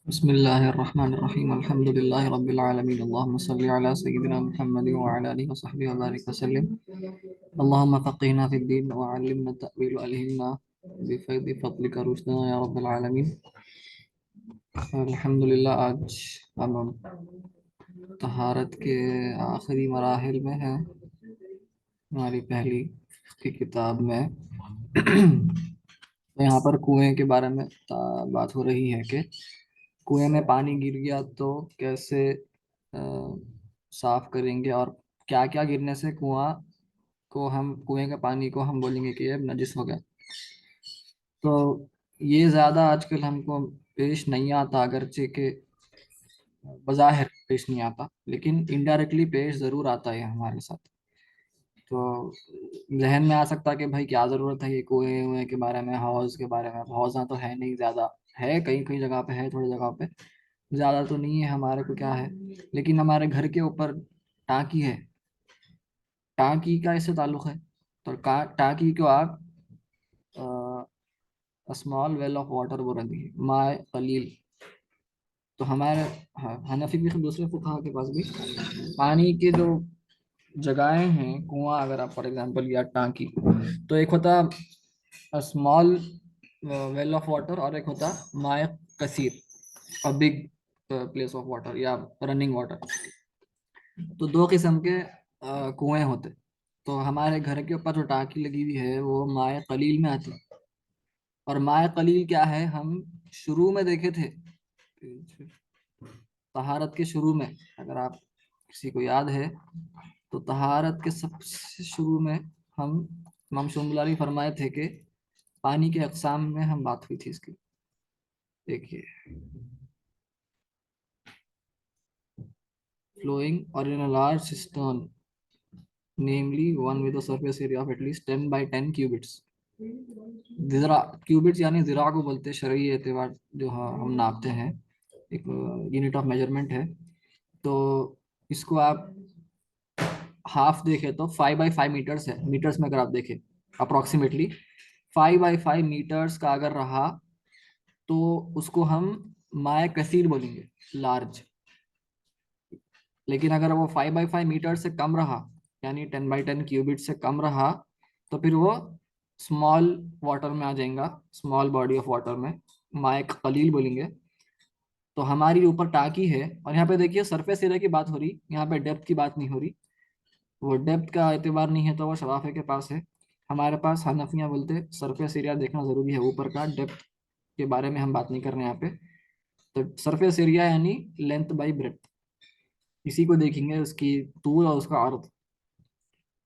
बिस्मिल्लाहिर्रहमानिर्रहीम अल्हम्दुलिल्लाहि रब्बिल आलमीन अल्लाहुम्मा सल्लि अला सय्यिदिना मुहम्मदिन व अला आलिहि व सहबिहि व बारिक वसल्लिम अल्लाहुम्मा फ़क़्हिना फ़िद्दीन व अल्लिमना तअवील व अल्हिमना बिफ़ैदि फ़ज़लिका रुश्दना या रब्बल आलमीन। अल्हम्दुलिल्लाह आज हम तहारत के आखिरी मराहिल में हैं हमारी पहली की किताब में। तो यहाँ पर कुएं के बारे में बात हो रही है कि कुएं में पानी गिर गया तो कैसे साफ करेंगे और क्या क्या गिरने से कुएं के पानी को हम बोलेंगे कि ये नजिस हो गया। तो ये ज्यादा आजकल हमको पेश नहीं आता, अगरचे के बज़ाहिर पेश नहीं आता, लेकिन इनडायरेक्टली पेश जरूर आता है हमारे साथ। तो जहन में आ सकता है कि भाई क्या जरूरत है ये कुएं के बारे में, हौज के बारे में। हौजा तो है नहीं, ज्यादा है कहीं कहीं जगह पे, है थोड़ी जगह पे, ज्यादा तो नहीं है। हमारे को क्या है, लेकिन हमारे घर के ऊपर टांकी है। टांकी का इससे ताल्लुक है। तो टांकी को आप स्मॉल वेल ऑफ वाटर बोलेंगे, माए कलील। तो हमारे हनफी भी दूसरे फुकहा के पास भी पानी के जो जगहें हैं, कुआं अगर आप फॉर एग्जांपल या टांकी, तो एक होता स्मॉल वेल ऑफ वाटर और एक होता माए कसीर, a big place of water या रनिंग वाटर। तो दो किस्म के कुएं होते। तो हमारे घर के ऊपर जो टांकी लगी हुई है वो माए कलील में आती है। और माए कलील क्या है, हम शुरू में देखे थे तहारत के शुरू में, अगर आप किसी को याद है तो तहारत के सबसे शुरू में हम इमाम शुम्बलानी फरमाए थे कि पानी के अक़साम में हम बात हुई थी इसकी। देखिए, flowing or in a large cistern, namely one with a surface area of at least 10 by 10 cubits। ज़रा क्यूबिट्स यानी ज़रा को बोलते हैं शरई एतबार, जो हम नापते हैं, एक यूनिट ऑफ मेजरमेंट है। तो इसको आप हाफ देखें तो 5 by 5 मीटर्स है। मीटर्स में अगर आप देखें अप्रोक्सीमेटली 5 by 5 मीटर्स का अगर रहा तो उसको हम माए कसीर बोलेंगे, लार्ज। लेकिन अगर वो 5 by 5 मीटर से कम रहा, यानी 10 by 10 क्यूबिट से कम रहा, तो फिर वो स्मॉल वाटर में आ जाएगा, स्मॉल बॉडी ऑफ वाटर में माए कलील बोलेंगे। तो हमारी ऊपर टाकी है और यहाँ पे देखिए सरफेस एरिया की बात हो रही, यहाँ पे डेप्थ की बात नहीं हो रही। वो डेप्थ का एतबार नहीं है तो वो शराफे के पास है। हमारे पास हनफियाँ बोलते सरफेस एरिया देखना जरूरी है ऊपर का। डेप्थ के बारे में हम बात नहीं कर रहे हैं यहाँ पे। तो सरफेस एरिया यानी लेंथ बाई ब्रेथ, इसी को देखेंगे, उसकी तूल और उसका अर्थ,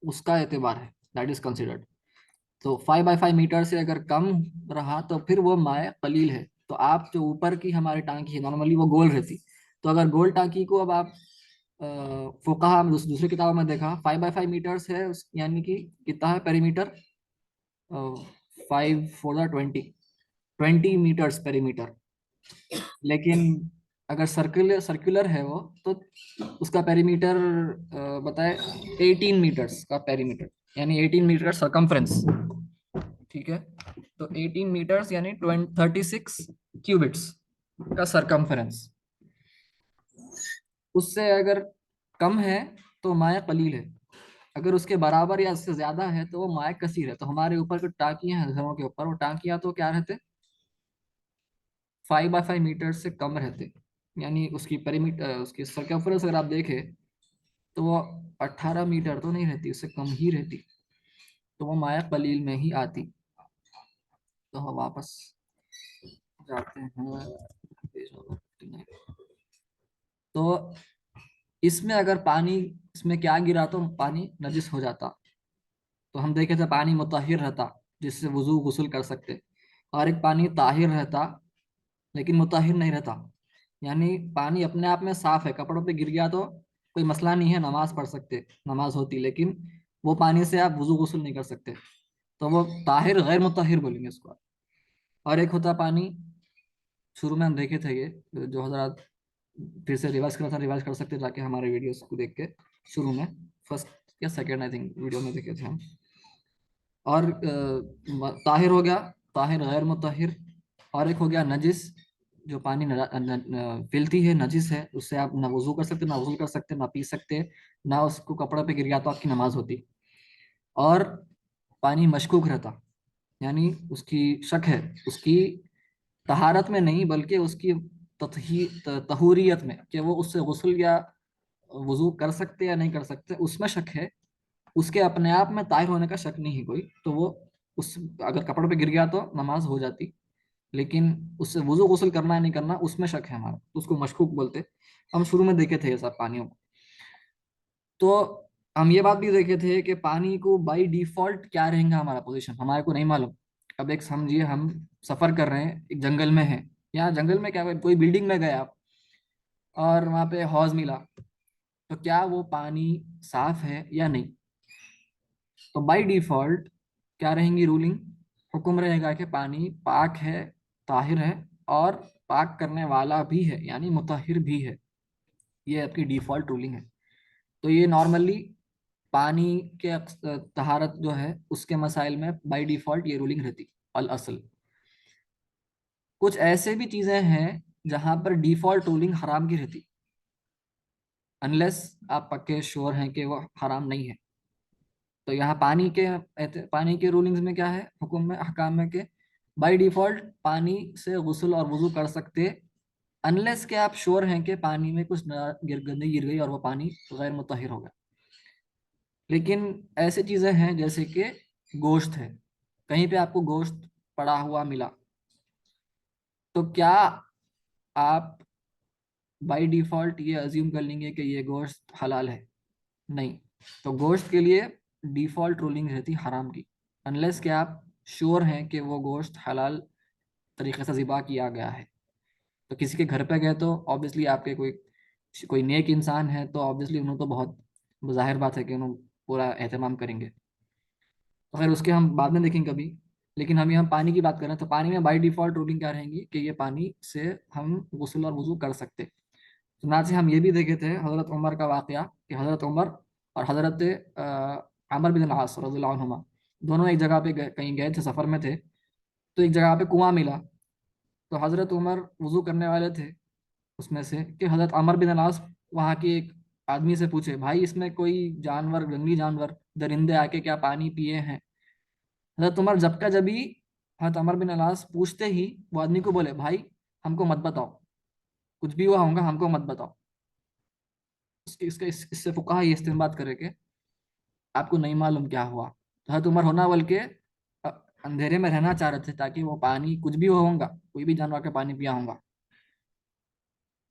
उसका एतबार है, दैट इज कंसिडर्ड। तो 5 by 5 मीटर से अगर कम रहा तो फिर वो माए कलील है। तो आप जो ऊपर की हमारी टांकी है नॉर्मली वो गोल रहती। तो अगर गोल टांकी को अब आप फुकाहा में दूसरी किताबों में देखा 5 by 5 मीटर्स है, यानी कि कितना है पेरीमीटर, 5 4 20 20 मीटर्स पेरीमीटर। लेकिन अगर सर्कुलर सर्कुलर है वो, तो उसका पेरीमीटर बताए 18 मीटर्स का पेरीमीटर, यानी 18 मीटर सरकमफ्रेंस। ठीक है, तो 18 मीटर्स यानी 36 क्यूबिट्स का सरकमफ्रेंस। उससे अगर कम है तो माया कलील है, अगर उसके बराबर या उससे ज्यादा है तो वो माया कसीर है। तो हमारे ऊपर जो टांकियां हैं घरों के ऊपर, वो टांकियां तो क्या रहते, 5 by 5 मीटर से कम रहते, यानी उसकी पेरीमीटर, उसकी सरकमफ्रेंस अगर आप देखें तो वो 18 मीटर तो नहीं रहती, उससे कम ही रहती। तो वो माया कलील में ही आती। तो हम वापस जाते हैं पेज नंबर 59। तो इसमें अगर पानी, इसमें क्या गिरा तो पानी नजिस हो जाता। तो हम देखे थे पानी मुतहिर रहता, जिससे वजू गुस्ल कर सकते, और एक पानी ताहिर रहता लेकिन मुतहिर नहीं रहता। यानी पानी अपने आप में साफ है, कपड़ों पे गिर गया तो कोई मसला नहीं है, नमाज पढ़ सकते, नमाज होती, लेकिन वो पानी से आप वजू गुस्ल नहीं कर सकते। तो वो ताहिर गैर मुतहिर बोलेंगे उसको। और एक होता पानी, शुरू में हम देखे थे ये, जो हजरत फिर से रिवाइज करना था, रिवाइज कर सकते जाके हमारे वीडियोस को देख के। शुरू में फर्स्ट या सेकेंड आई थिंक वीडियो में देखे थे हम। और ताहिर हो गया, ताहिर गैर मुताहिर। और एक हो गया नजिस, जो पानी फिल्थी है, नजिस है, उससे आप ना वजू कर सकते, ना वजू कर सकते, ना पी सकते, ना उसको कपड़े पे गिर गया तो आपकी नमाज होती। और पानी मशकूक रहता, यानी उसकी शक है, उसकी तहारत में नहीं बल्कि उसकी तहूरियत में, कि वो उससे गुस्ल या वजू कर सकते या नहीं कर सकते, उसमें शक है। उसके अपने आप में ताहिर होने का शक नहीं है कोई, तो वो उस अगर कपड़े पे गिर गया तो नमाज हो जाती। लेकिन उससे वजू गुस्ल करना है नहीं करना, उसमें शक है हमारा, तो उसको मशकूक बोलते। हम शुरू में देखे थे ये सब पानियों को। तो हम ये बात भी देखे थे कि पानी को बाय डिफॉल्ट क्या रहेगा हमारा पोजीशन, हमारे को नहीं मालूम। अब एक समझिए, हम सफर कर रहे हैं, एक जंगल में है, यहाँ जंगल में क्या, कोई बिल्डिंग में गए आप और वहां पे हौज मिला, तो क्या वो पानी साफ है या नहीं? तो बाय डिफॉल्ट क्या रहेंगी रूलिंग, हुक्म रहेगा कि पानी पाक है, ताहिर है, और पाक करने वाला भी है, यानी मुताहिर भी है। ये आपकी डिफॉल्ट रूलिंग है। तो ये नॉर्मली पानी के तहारत जो है उसके मसाइल में बाय डिफॉल्ट ये रूलिंग रहती, अल असल। कुछ ऐसे भी चीजें हैं जहां पर डिफॉल्ट रूलिंग हराम की रहती, अनलेस आप पक्के श्योर हैं कि वो हराम नहीं है। तो यहाँ पानी के रूलिंग्स में क्या है, हुक्म में, अहकाम में, के बाय डिफॉल्ट पानी से गुस्ल और वजू कर सकते, अनलेस के आप श्योर हैं कि पानी में कुछ गंदगी गिर गई और वो पानी गैर मुतहिर हो गया। लेकिन ऐसे चीजें हैं जैसे कि गोश्त है, कहीं पे आपको गोश्त पड़ा हुआ मिला, तो क्या आप बाय डिफॉल्ट ये अज्यूम कर लेंगे कि ये गोश्त हलाल है? नहीं। तो गोश्त के लिए डिफॉल्ट रूलिंग रहती हराम की, अनलेस कि आप श्योर हैं कि वो गोश्त हलाल तरीके से ज़िबा किया गया है। तो किसी के घर पे गए तो ऑब्वियसली आपके कोई कोई नेक इंसान है, तो ऑब्वियसली उन्होंने तो बहुत जाहिर बात है कि उन्होंने पूरा एहतमाम करेंगे। तो खैर उसके हम बाद में देखेंगे कभी। लेकिन हम यहाँ पानी की बात कर रहे हैं, तो पानी में बाय डिफॉल्ट रूलिंग क्या रहेंगी कि ये पानी से हम गुस्ल और वजू कर सकते। सुना से हम ये भी देखे थे हज़रत उमर का वाकया, कि हज़रत उमर और हज़रत अमर बिन आस रज़ियल्लाहु अन्हुमा दोनों एक जगह पे कहीं गए थे, सफ़र में थे। तो एक जगह पे कुआं मिला, तो हज़रत उमर वजू करने वाले थे उसमें से, कि हज़रत अमर बिन आस वहाँ के एक आदमी से पूछे, भाई इसमें कोई जानवर, जंगली जानवर, दरिंदे आके क्या पानी पिए हैं? हज़रत उमर जब का जभी हज़रत अमर बिन अलास पूछते ही वो आदमी को बोले, भाई हमको मत बताओ, कुछ भी हुआ होगा हमको मत बताओ। इससे फुकाहा ये इस्तेमाल करे कि आपको नहीं मालूम क्या हुआ। तो हज़रत उमर होना बल्कि अ, अंधेरे में रहना चाह रहे थे, ताकि वो पानी कुछ भी होगा, कोई भी जानवर के पानी पिया होगा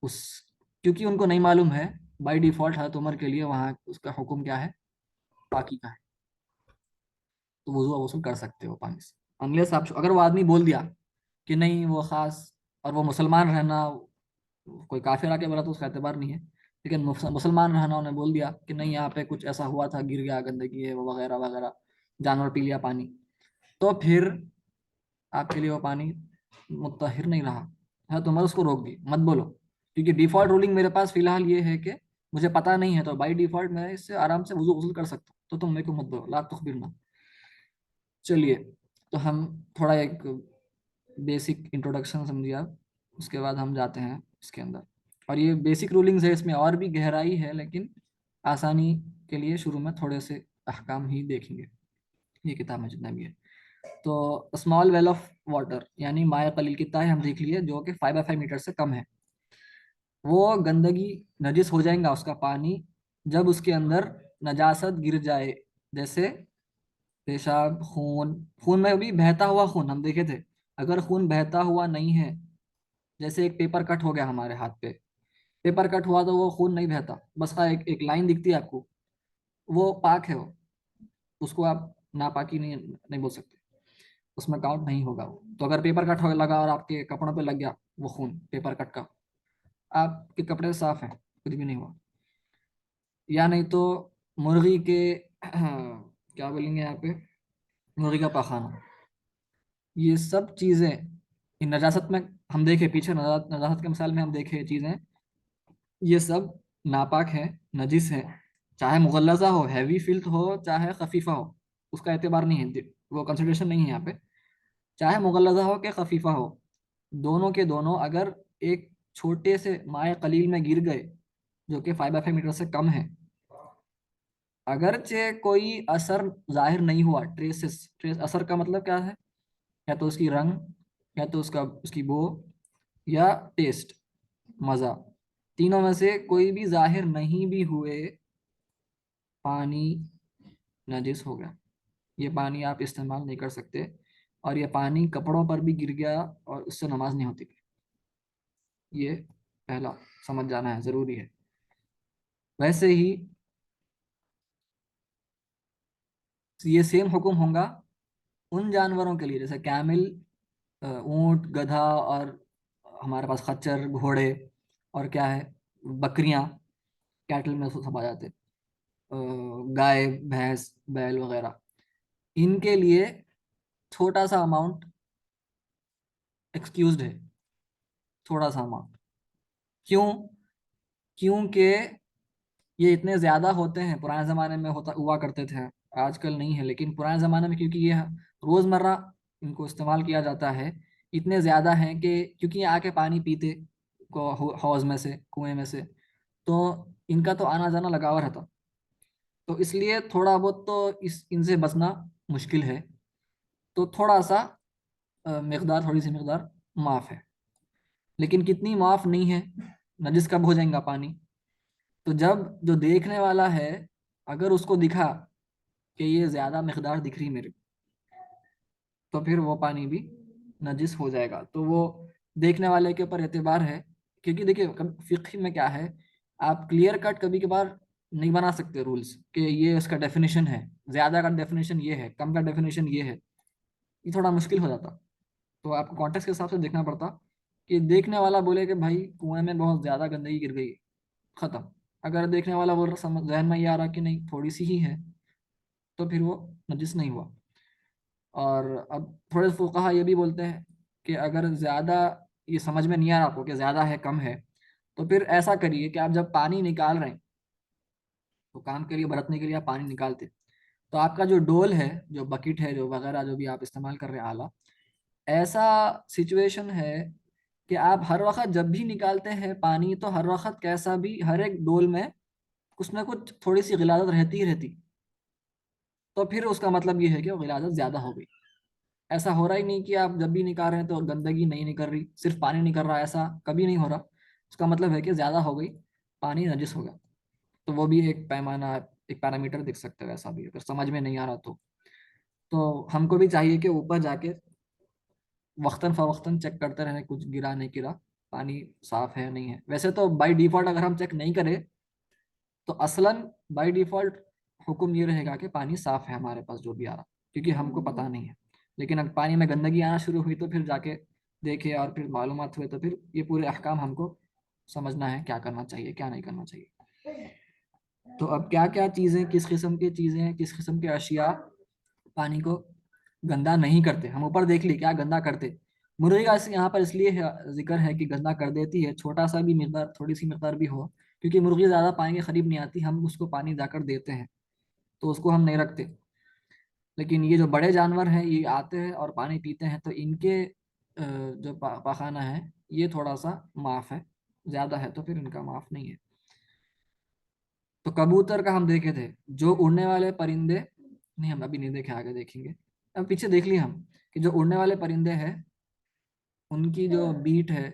उस, क्योंकि उनको नहीं मालूम है। बाय डिफॉल्ट हज़रत उमर के लिए वहाँ उसका हुक्म क्या है, पाकी का है। तो वजू वसूल कर सकते हो पानी से, अनलेस आप, अगर वो आदमी बोल दिया कि नहीं वो खास, और वो मुसलमान रहना, कोई काफिर आके बोला तो उसका एतबार नहीं है, लेकिन मुसलमान रहना, उन्होंने बोल दिया कि नहीं यहाँ पे कुछ ऐसा हुआ था, गिर गया, गंदगी है वो वगैरह वगैरह, जानवर पी लिया पानी, तो फिर आपके लिए वो पानी मुत्तहिर नहीं रहा। हाँ, तो मैं उसको रोक दी, मत बोलो, क्योंकि डिफॉल्ट रूलिंग मेरे पास फिलहाल ये है कि मुझे पता नहीं है, तो बाई डिफॉल्ट मैं इससे आराम से वजू वसूल कर सकता हूँ, तो तुम मेरे को मत बोलो, ला तुखबिरना। चलिए, तो हम थोड़ा एक बेसिक इंट्रोडक्शन समझिए आप, उसके बाद हम जाते हैं इसके अंदर। और ये बेसिक रूलिंग्स है, इसमें और भी गहराई है, लेकिन आसानी के लिए शुरू में थोड़े से अहकाम ही देखेंगे, ये किताब में जितना भी है। तो स्मॉल वेल ऑफ वाटर, यानी माया कलील कितना है हम देख लिए, जो कि 5/5 मीटर से कम है। वो गंदगी, नजिस हो जाएगा उसका पानी जब उसके अंदर नजासत गिर जाए, जैसे पेशाब, खून। खून में भी बहता हुआ खून हम देखे थे, अगर खून बहता हुआ नहीं है, जैसे एक पेपर कट हो गया हमारे हाथ पे, पेपर कट हुआ तो वो खून नहीं बहता, बस हाँ एक एक लाइन दिखती है आपको, वो पाक है वो, उसको आप नापाकी नहीं नहीं बोल सकते, उसमें काउंट नहीं होगा वो। तो अगर पेपर कट हो लगा और आपके कपड़ों पे लग गया वो खून पेपर कट का, आपके कपड़े साफ हैं, कुछ भी नहीं हुआ। या नहीं तो मुर्गी के क्या बोलेंगे यहाँ पे, मुर्गी का पाखाना, ये सब चीजें इन नजासत में हम देखे पीछे, नजासत के मिसाल में हम देखे ये चीजें, ये सब नापाक है, नजिस है। चाहे मुगल्लज़ा हो, हैवी फिल्थ हो, चाहे खफीफा हो, उसका एतबार नहीं है, वो कंसिडरेशन नहीं है यहाँ पे। चाहे मुगल्लज़ा हो कि खफीफा हो, दोनों के दोनों अगर एक छोटे से माए कलील में गिर गए जो कि 5/5 मीटर से कम है, अगरचे कोई असर जाहिर नहीं हुआ, ट्रेसेस, ट्रेस असर का मतलब क्या है, या तो उसकी रंग, या तो उसका उसकी बो, या टेस्ट, मज़ा, तीनों में से कोई भी जाहिर नहीं भी हुए, पानी नजिस हो गया। ये पानी आप इस्तेमाल नहीं कर सकते, और ये पानी कपड़ों पर भी गिर गया और उससे नमाज नहीं होती। ये पहला समझ जाना है, ज़रूरी है। वैसे ही ये सेम हुक्म होगा उन जानवरों के लिए, जैसे कैमिल, ऊंट, गधा, और हमारे पास खच्चर, घोड़े, और क्या है, बकरियां, कैटल में सब आ जाते, गाय, भैंस, बैल वगैरह, इनके लिए छोटा सा अमाउंट एक्सक्यूज्ड है, थोड़ा सा अमाउंट। क्यों? क्योंकि ये इतने ज्यादा होते हैं, पुराने जमाने में होता हुआ करते थे, आजकल नहीं है, लेकिन पुराने जमाने में क्योंकि ये रोजमर्रा इनको इस्तेमाल किया जाता है, इतने ज्यादा हैं कि क्योंकि ये आके पानी पीते को हौज में से, कुएं में से, तो इनका तो आना जाना लगा हुआ रहता, तो इसलिए थोड़ा बहुत तो इस इनसे बचना मुश्किल है। तो थोड़ा सा मकदार, थोड़ी सी मकदार माफ है, लेकिन कितनी माफ नहीं है, नजिस कब हो जाएगा पानी, तो जब जो देखने वाला है अगर उसको दिखा कि ये ज्यादा मकदार दिख रही मेरे को, तो फिर वो पानी भी नजिस हो जाएगा। तो वो देखने वाले के ऊपर एतबार है, क्योंकि देखिए फिक्ह में क्या है, आप क्लियर कट कभी कभार नहीं बना सकते रूल्स कि ये इसका डेफिनेशन है, ज्यादा का डेफिनेशन ये है, कम का डेफिनेशन ये है, ये थोड़ा मुश्किल हो जाता। तो आपको कॉन्टेक्स्ट के हिसाब से देखना पड़ता, कि देखने वाला बोले कि भाई कुएं में बहुत ज्यादा गंदगी गिर गई, खत्म। अगर देखने वाला बोल रहा, समझ जहन में ये आ रहा कि नहीं थोड़ी सी ही है, तो फिर वो नजिस नहीं हुआ। और अब थोड़े फुकहा ये भी बोलते हैं कि अगर ज़्यादा ये समझ में नहीं आ रहा आपको कि ज़्यादा है कम है, तो फिर ऐसा करिए कि आप जब पानी निकाल रहे हैं, तो काम के लिए, बरतने के लिए आप पानी निकालते, तो आपका जो डोल है, जो बकेट है, जो वगैरह जो भी आप इस्तेमाल कर रहे हैं आला, ऐसा सिचुएशन है कि आप हर वक्त जब भी निकालते हैं पानी, तो हर वक्त कैसा भी हर एक डोल में कुछ ना कुछ थोड़ी सी गिलाजत रहती ही रहती, तो फिर उसका मतलब ये है कि वो गिलाजत ज़्यादा हो गई। ऐसा हो रहा ही नहीं कि आप जब भी निकाल रहे हैं तो गंदगी नहीं निकल रही, सिर्फ पानी निकल रहा है, ऐसा कभी नहीं हो रहा। उसका मतलब है कि ज्यादा हो गई, पानी नजिस होगा। तो वो भी एक पैमाना, एक पैरामीटर देख सकते हो, ऐसा भी अगर समझ में नहीं आ रहा तो हमको भी चाहिए कि ऊपर जाके वक्तन फवक्तन चेक करते रहे, कुछ गिरा नहीं गिरा, पानी साफ है नहीं है। वैसे तो बाय डिफॉल्ट अगर हम चेक नहीं करें, तो असलन बाय डिफॉल्ट हुक्म ये रहेगा कि पानी साफ है हमारे पास जो भी आ रहा, क्योंकि हमको पता नहीं है। लेकिन अगर पानी में गंदगी आना शुरू हुई, तो फिर जाके देखे और फिर मालूमात हुए, तो फिर ये पूरे अहकाम हमको समझना है, क्या करना चाहिए क्या नहीं करना चाहिए। तो अब क्या क्या चीज़ें, किस किस्म की चीज़ें, किस किस्म के अशिया पानी को गंदा नहीं करते, हम ऊपर देख ली क्या गंदा करते। मुर्गी का यहाँ पर इसलिए जिक्र है कि गंदा कर देती है, छोटा सा भी मिकदार, थोड़ी सी मिकदार भी हो, क्योंकि मुर्गी ज़्यादा पानी के करीब नहीं आती, हम उसको पानी जाकर देते हैं, तो उसको हम नहीं रखते। लेकिन ये जो बड़े जानवर हैं ये आते हैं और पानी पीते हैं, तो इनके जो पाखाना है ये थोड़ा सा माफ़ है, ज़्यादा है तो फिर इनका माफ़ नहीं है। तो कबूतर का हम देखे थे, जो उड़ने वाले परिंदे, नहीं हम अभी नहीं देखे, आगे देखेंगे। अब पीछे देख लिए हम कि जो उड़ने वाले परिंदे हैं उनकी जो बीट है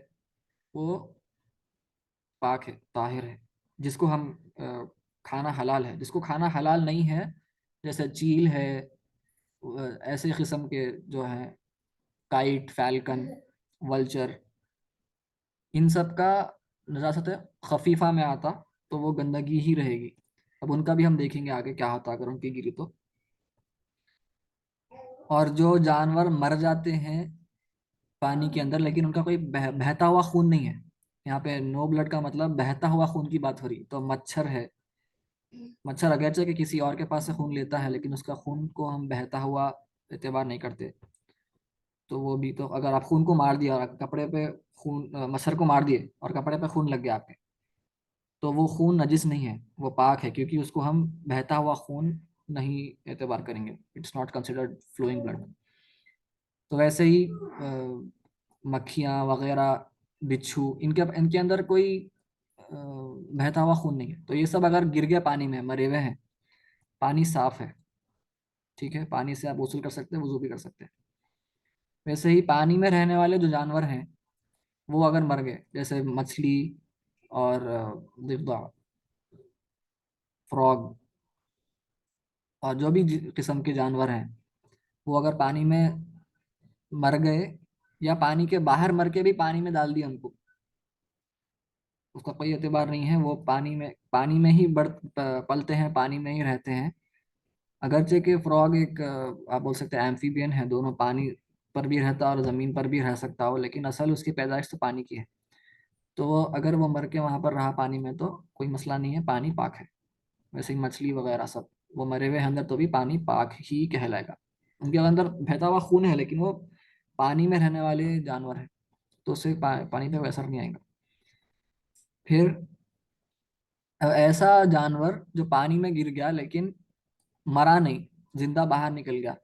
वो पाक है, ताहिर है, जिसको हम खाना हलाल है। जिसको खाना हलाल नहीं है, जैसे चील है, ऐसे किस्म के जो हैं, काइट, फैल्कन, वल्चर, इन सब का नजासत खफीफा में आता, तो वो गंदगी ही रहेगी। अब उनका भी हम देखेंगे आगे क्या होता अगर उनकी गिरी तो। और जो जानवर मर जाते हैं पानी के अंदर, लेकिन उनका कोई बहता हुआ खून नहीं है, यहाँ पे नो ब्लड का मतलब बहता हुआ खून की बात हो रही, तो मच्छर है। मच्छर अगरचे कि किसी और के पास से खून लेता है, लेकिन उसका खून को हम बहता हुआ एतबार नहीं करते। तो वो भी, तो अगर आप खून को मार दिया और कपड़े पे खून, मच्छर को मार दिए और कपड़े पे खून लग गया आपके, तो वो खून नजिस नहीं है, वो पाक है, क्योंकि उसको हम बहता हुआ खून नहीं एतबार करेंगे, it's not considered flowing blood. तो वैसे ही मक्खियाँ वगैरह, बिच्छू, इनके इनके अंदर कोई बहता हुआ खून नहीं है। तो ये सब अगर गिर गया पानी में, मरे हुए हैं, पानी साफ है, ठीक है, पानी से आप गसल कर सकते हैं, वजू भी कर सकते हैं। वैसे ही पानी में रहने वाले जो जानवर हैं, वो अगर मर गए, जैसे मछली और दिफदा, फ्रॉग, और जो भी किस्म के जानवर हैं, वो अगर पानी में मर गए, या पानी के बाहर मर के भी पानी में डाल दिया उनको, उसका कोई एतबार नहीं है। वो पानी में ही पलते हैं, पानी में ही रहते हैं। अगरचे कि फ्रॉग एक आप बोल सकते हैं एम्फीबियन है, दोनों पानी पर भी रहता और ज़मीन पर भी रह सकता हो, लेकिन असल उसकी पैदाइश तो पानी की है। तो वो अगर वो मर के वहां पर रहा पानी में तो कोई मसला नहीं है, पानी पाक है। वैसे ही मछली वगैरह सब, वो मरे हुए हैं अंदर तो भी पानी पाक ही कहलाएगा। उनके अंदर बहता हुआ खून है, लेकिन वो पानी में रहने वाले जानवर है, तो उससे पानी पे कोई असर नहीं आएगा। फिर ऐसा जानवर जो पानी में गिर गया लेकिन मरा नहीं, जिंदा बाहर निकल गया,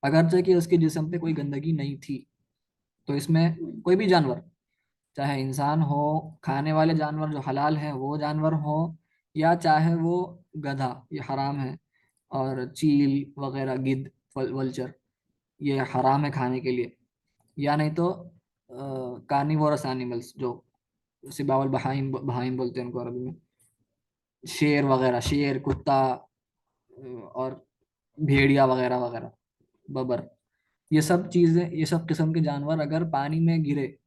अगरचे कि उसके जिस्म पे कोई गंदगी नहीं थी। तो इसमें कोई भी जानवर, चाहे इंसान हो, खाने वाले जानवर जो हलाल हैं वो जानवर हो, या चाहे वो गधा, ये हराम है, और चील वगैरह, गिद्ध, वल्चर, ये हराम है खाने के लिए, या नहीं तो कार्निवोरस एनिमल्स जो सिबावल बहाइम बहाइम बोलते हैं उनको अरबी में, शेर वगैरह, शेर, कुत्ता, और भेड़िया वगैरह वगैरह, बबर, ये सब चीजें, ये सब किस्म के जानवर अगर पानी में गिरे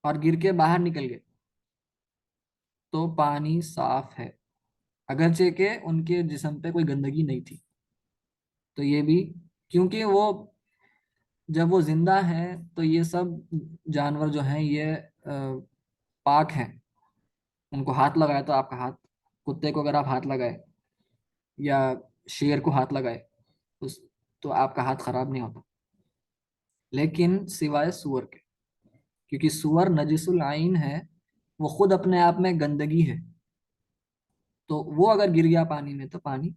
और गिर के बाहर निकल गए, तो पानी साफ है, अगरचे के उनके जिस्म पे कोई गंदगी नहीं थी। तो ये भी, क्योंकि वो जब वो जिंदा है, तो ये सब जानवर जो हैं ये पाक हैं। उनको हाथ लगाए तो आपका हाथ, कुत्ते को अगर आप हाथ लगाए या शेर को हाथ लगाए उस, तो आपका हाथ खराब नहीं होता, लेकिन सिवाय सुअर के, क्योंकि सुअर नजिसुल आइन है, वो खुद अपने आप में गंदगी है। तो वो अगर गिर गया पानी में तो पानी,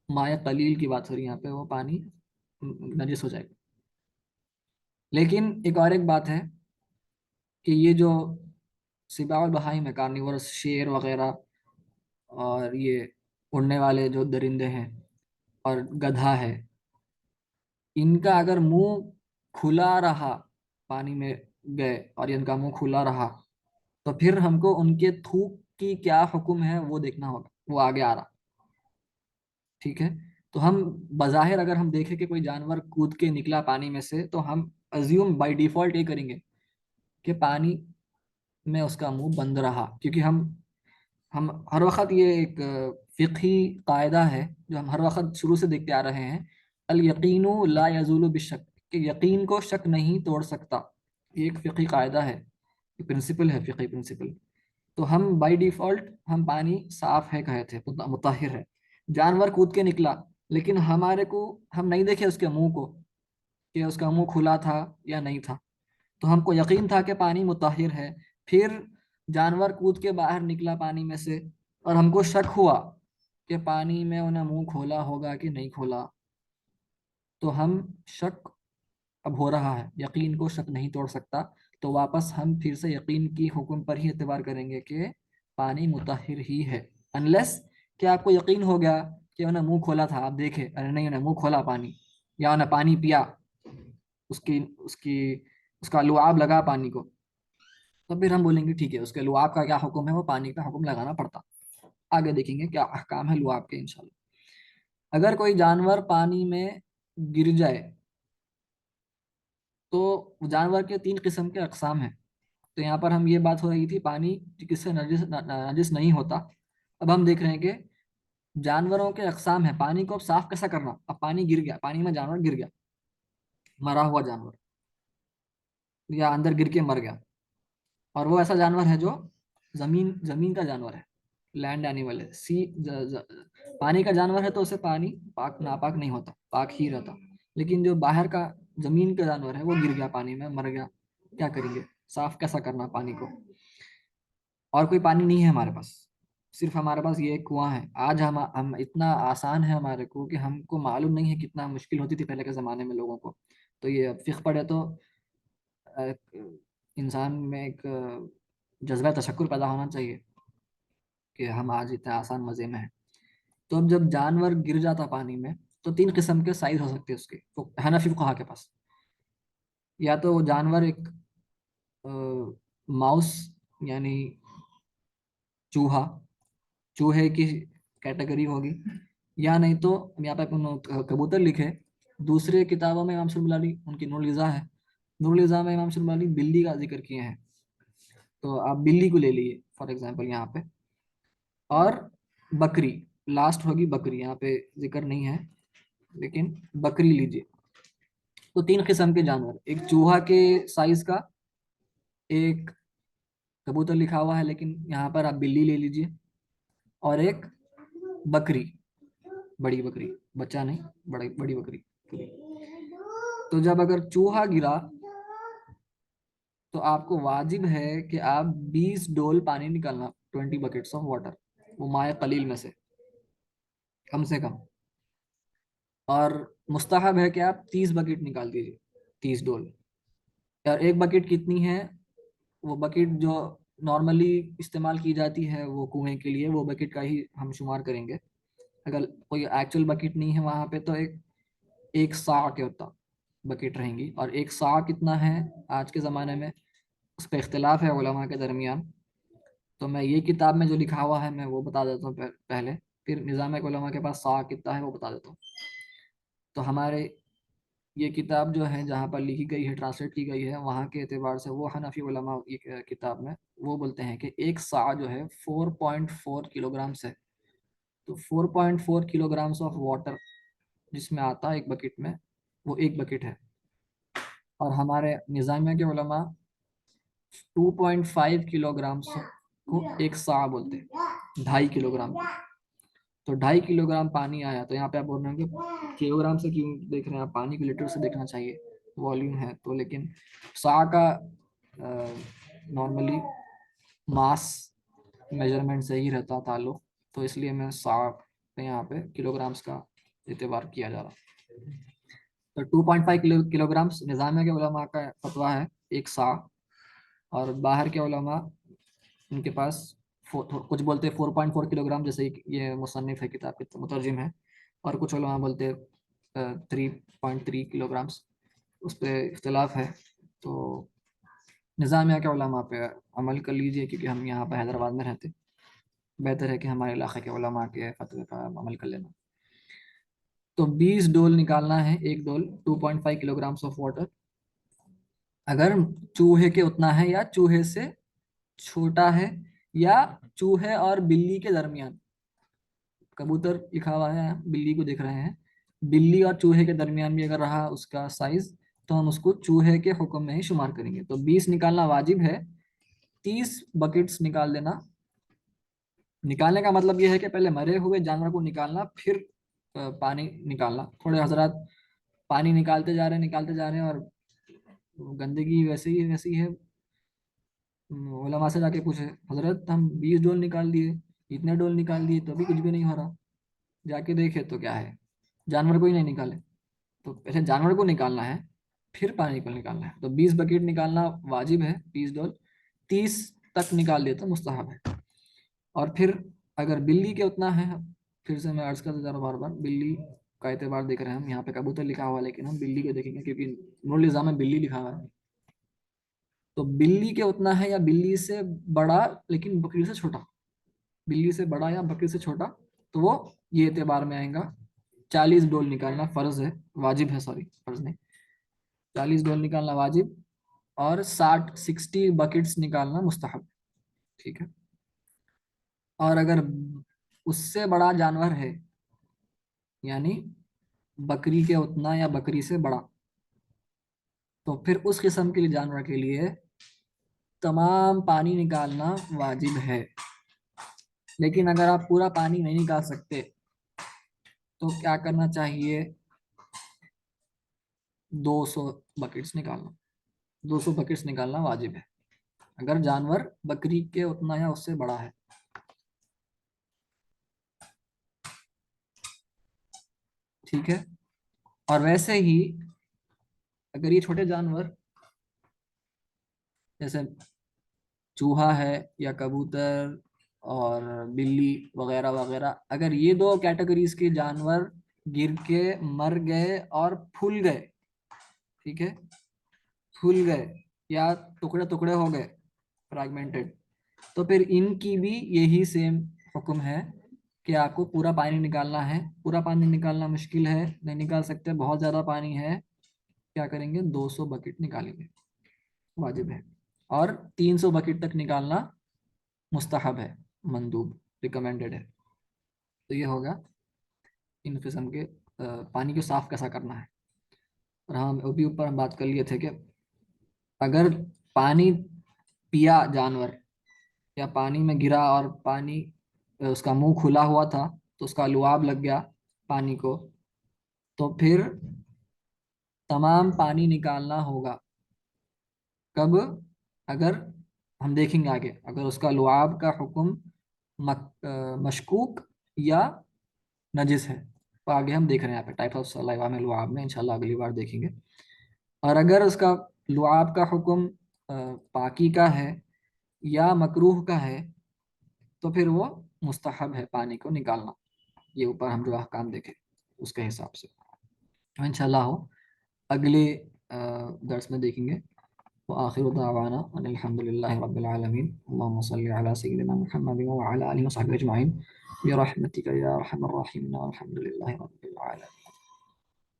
माया कलील की बात हो रही है यहाँ पे, वो पानी नजिस हो जाएगा। लेकिन एक बात है कि ये जो सिबाउल बहाई में कार्निवोरस, शेर वगैरह, और ये उड़ने वाले जो दरिंदे हैं, और गधा है, इनका अगर मुंह खुला रहा, पानी में गए और इनका मुंह खुला रहा, तो फिर हमको उनके थूक की क्या हुक्म है वो देखना होगा, वो आगे आ रहा, ठीक है। तो हम बज़ाहिर अगर हम देखें कि कोई जानवर कूद के निकला पानी में से, तो हम अज्यूम बाय डिफॉल्ट ये करेंगे कि पानी में उसका मुंह बंद रहा, क्योंकि हम हर वक्त, ये एक फ़िक़ही कायदा है जो हम हर वक्त शुरू से देखते आ रहे हैं, अल यकीनु ला यज़ूलु बिशक, कि यकीन को शक नहीं तोड़ सकता। ये एक फ़िक़ही कायदा है, ये प्रिंसिपल है, फ़िक़ही प्रिंसिपल। तो हम बाय डिफ़ॉल्ट हम पानी साफ है कहे थे, मुताहिर है। जानवर कूद के निकला, लेकिन हमारे को, हम नहीं देखे उसके मुंह को कि उसका मुंह खुला था या नहीं था, तो हमको यकीन था कि पानी मुताहिर है। फिर जानवर कूद के बाहर निकला पानी में से, और हमको शक हुआ कि पानी में उन्हें मुंह खोला होगा कि नहीं खोला, तो हम शक अब हो रहा है, यकीन को शक नहीं तोड़ सकता। तो वापस हम फिर से यकीन की हुक्म पर ही एतबार करेंगे कि पानी मुताहिर ही है, अनलेस कि आपको यकीन हो गया कि उन्हें मुंह खोला था, आप देखे अरे नहीं उन्हें मुंह खोला पानी, या उन्हें पानी पिया, उसकी उसकी उसका लुआब लगा पानी को, तो फिर हम बोलेंगे ठीक है, उसके लुआब का क्या हुक्म है, वो पानी का हुक्म लगाना पड़ता। आगे देखेंगे क्या अहकाम है लुआब के इंशाल्लाह। अगर कोई जानवर पानी में गिर जाए, तो जानवर के तीन किस्म के अकसाम हैं। तो यहाँ पर हम, ये बात हो रही थी पानी किससे नजिस नहीं होता, अब हम देख रहे हैं कि जानवरों के अकसाम है, पानी को अब साफ कैसा करना। अब पानी गिर गया, पानी में जानवर गिर गया, मरा हुआ जानवर, या अंदर गिर के मर गया, और वो ऐसा जानवर है जो जमीन जमीन का जानवर है, लैंड एनिमल है, पानी का जानवर है, तो उसे पानी पाक नापाक नहीं होता, पाक ही रहता। लेकिन जो बाहर का जमीन का जानवर है, वो गिर गया पानी में, मर गया, क्या करेंगे, साफ कैसा करना पानी को। और कोई पानी नहीं है हमारे पास, सिर्फ हमारे पास ये एक कुआं है। आज हम इतना आसान है हमारे को कि हमको मालूम नहीं है कितना मुश्किल होती थी पहले के ज़माने में लोगों को। तो ये फिक्र पड़े तो एक इंसान में एक जज्बा तशक्कुर पैदा होना चाहिए कि हम आज इतने आसान मजे में हैं। तो अब जब जानवर गिर जाता पानी में, तो तीन किस्म के साइज हो सकते हैं उसके, तो हनफी फुकहा के पास। या तो वो जानवर एक माउस, यानी चूहा, चूहे की कैटेगरी होगी। या नहीं तो यहाँ पे कबूतर लिखे। दूसरे किताबों में इमाम शुरबलाली, उनकी नूरुल है, नूरुल में इमाम शुरबलाली बिल्ली का जिक्र किए हैं। तो आप बिल्ली को ले लिए फॉर एग्जांपल यहाँ पे। और बकरी लास्ट होगी, बकरी यहाँ पे जिक्र नहीं है, लेकिन बकरी लीजिए। तो तीन किस्म के जानवर, एक चूहा के साइज का, एक कबूतर लिखा हुआ है लेकिन यहाँ पर आप बिल्ली ले लीजिए, और एक बकरी, बड़ी बकरी, बच्चा नहीं, बड़ी बड़ी बकरी पूरी। तो जब अगर चूहा गिरा, तो आपको वाजिब है कि आप 20 डोल पानी निकालना, 20 बकेट्स ऑफ वाटर, वो माए कलील में से कम से कम। और मुस्तहब है कि आप 30 बकेट निकाल दीजिए, 30 डोल। और एक बकेट कितनी है? वो बकेट जो नॉर्मली इस्तेमाल की जाती है वो कुएं के लिए, वो बकेट का ही हम शुमार करेंगे। अगर कोई एक्चुअल बकेट नहीं है वहां पे, तो एक एक सा के होता बकेट रहेंगी। और एक सा कितना है आज के ज़माने में, उस पर इख्तिलाफ है उलमा के दरमियान। तो मैं ये किताब में जो लिखा हुआ है मैं वो बता देता हूँ पहले, फिर निज़ाम उलमा के पास सा कितना है वो बता देता हूँ। तो हमारे ये किताब जो है जहाँ पर लिखी गई है, ट्रांसलेट की गई है, वहाँ के एतबार से वो हनफी उलमा ये किताब में वो बोलते हैं कि एक सा जो है 4.4 किलोग्राम से। तो 4.4 किलोग्राम्स ऑफ वाटर जिसमें आता है एक बकेट में, वो एक बकेट है। और हमारे निज़ामिया के उलमा 2.5 किलोग्राम को एक सा बोलते हैं, 2.5 किलोग्राम को। तो 2.5 किलोग्राम पानी आया, तो यहाँ पे आप बोल रहे हैं कि किलोग्राम से क्यों देख रहे हैं आप, पानी को लीटर से देखना चाहिए, वॉल्यूम है तो। लेकिन सा का नॉर्मली मास मेजरमेंट से ही रहता ताल्लुक, तो इसलिए मैं सा पे यहाँ पे किलोग्राम्स का एतबार किया जा रहा। तो 2.5 किलोग्राम्स निज़ामिया के उलमा का फतवा है, एक सा। और बाहर के उलमा, उनके पास कुछ बोलते हैं 4.4 किलोग्राम, जैसे ये मुसन्निफ है किताब के मुतरजिम है। और कुछ उलमा बोलते हैं 3.3 किलोग्राम्स, उस पर इख्तिलाफ है। तो निज़ामिया के उलमा पे अमल कर लीजिए, क्योंकि हम यहाँ पर हैदराबाद में रहते, बेहतर है कि हमारे इलाके के उलमा के फतवे का अमल कर लेना। तो 20 डोल निकालना है, एक डोल 2.5 किलोग्राम्स ऑफ वाटर। अगर चूहे के उतना है, या चूहे से छोटा है, या चूहे और बिल्ली के दरमियान, कबूतर लिखा हुआ है, बिल्ली को देख रहे हैं, बिल्ली और चूहे के दरमियान भी अगर रहा उसका साइज, तो हम उसको चूहे के हुक्म में ही शुमार करेंगे। तो 20 निकालना वाजिब है, 30 बकेट्स निकाल देना। निकालने का मतलब यह है कि पहले मरे हुए जानवर को निकालना, फिर पानी निकालना। थोड़े हजरात पानी निकालते जा रहे हैं, और गंदगी वैसी है। उलमा से जाके पूछे, हजरत हम 20 डोल निकाल दिए, इतने डोल निकाल दिए, तो अभी कुछ भी नहीं हो रहा। जाके देखे तो क्या है, जानवर को ही नहीं निकाले। तो पहले जानवर को निकालना है, फिर पानी को निकालना है। तो 20 बकेट निकालना वाजिब है, 20 डोल। 30 तक निकाल देता तो मुस्तहब है। और फिर अगर बिल्ली के उतना है, फिर से मैं अर्ज करता जा रहा हूँ बार बार, बिल्ली का एतबार देख रहे हैं हम। यहाँ पे कबूतर लिखा हुआ है लेकिन हम बिल्ली को देखेंगे, क्योंकि नूरुल निज़ाम में बिल्ली लिखा हुआ है। तो बिल्ली के उतना है, या बिल्ली से बड़ा लेकिन बकरी से छोटा, बिल्ली से बड़ा या बकरी से छोटा, तो वो ये एतबार में आएगा। 40 डोल निकालना फर्ज है, वाजिब है, सॉरी फर्ज नहीं, 40 डोल निकालना वाजिब। और 60 बकेट्स निकालना मुस्तहब, ठीक है। और अगर उससे बड़ा जानवर है, यानी बकरी के उतना या बकरी से बड़ा, तो फिर उस किस्म के लिए जानवर के लिए तमाम पानी निकालना वाजिब है। लेकिन अगर आप पूरा पानी नहीं निकाल सकते, तो क्या करना चाहिए? 200 बकेट्स निकालना, 200 बकेट्स निकालना वाजिब है, अगर जानवर बकरी के उतना या उससे बड़ा है, ठीक है। और वैसे ही अगर ये छोटे जानवर जैसे चूहा है या कबूतर और बिल्ली वगैरह वगैरह, अगर ये दो कैटेगरीज के जानवर गिर के मर गए और फूल गए, ठीक है, फूल गए या टुकड़े टुकड़े हो गए, फ्रैगमेंटेड, तो फिर इनकी भी यही सेम हुक्म है कि आपको पूरा पानी निकालना है। पूरा पानी निकालना मुश्किल है, नहीं निकाल सकते, बहुत ज़्यादा पानी है, क्या करेंगे, 200 बकेट निकालेंगे, वाजिब है। और 300 बकेट तक निकालना मुस्तहब है, मंदूब, रिकमेंडेड है। तो ये होगा इन किस्म के पानी को साफ कैसा करना है। और हाँ, अभी ऊपर हम बात कर लिए थे कि अगर पानी पिया जानवर या पानी में गिरा और पानी उसका मुंह खुला हुआ था तो उसका लुआब लग गया पानी को, तो फिर तमाम पानी निकालना होगा। कब? अगर हम देखेंगे आगे, अगर उसका लुआब का हुक्म मशकूक या नजिस है, तो आगे हम देख रहे हैं यहाँ पे टाइप ऑफ सलाइवा में लुआब में, इंशाल्लाह अगली बार देखेंगे। और अगर उसका लुआब का हुक्म पाकी का है या मकरूह का है, तो फिर वो मुस्तहब है पानी को निकालना। ये ऊपर हम जो अहकाम देखे उसके हिसाब से, तो इंशाल्लाह हो अगले दर्स में देखेंगे। व आखिर दावाना अनिल हम्दुलिल्लाहि रब्बिल आलमीन, अल्लाहुम्मा सल्लि अला सय्यिदिना मुहम्मद व अला आलिहि व सहबिहि अजमईन बिरहमतिका या अरहमर राहिमीन, वल्हम्दुलिल्लाहि रब्बिल आलमीन।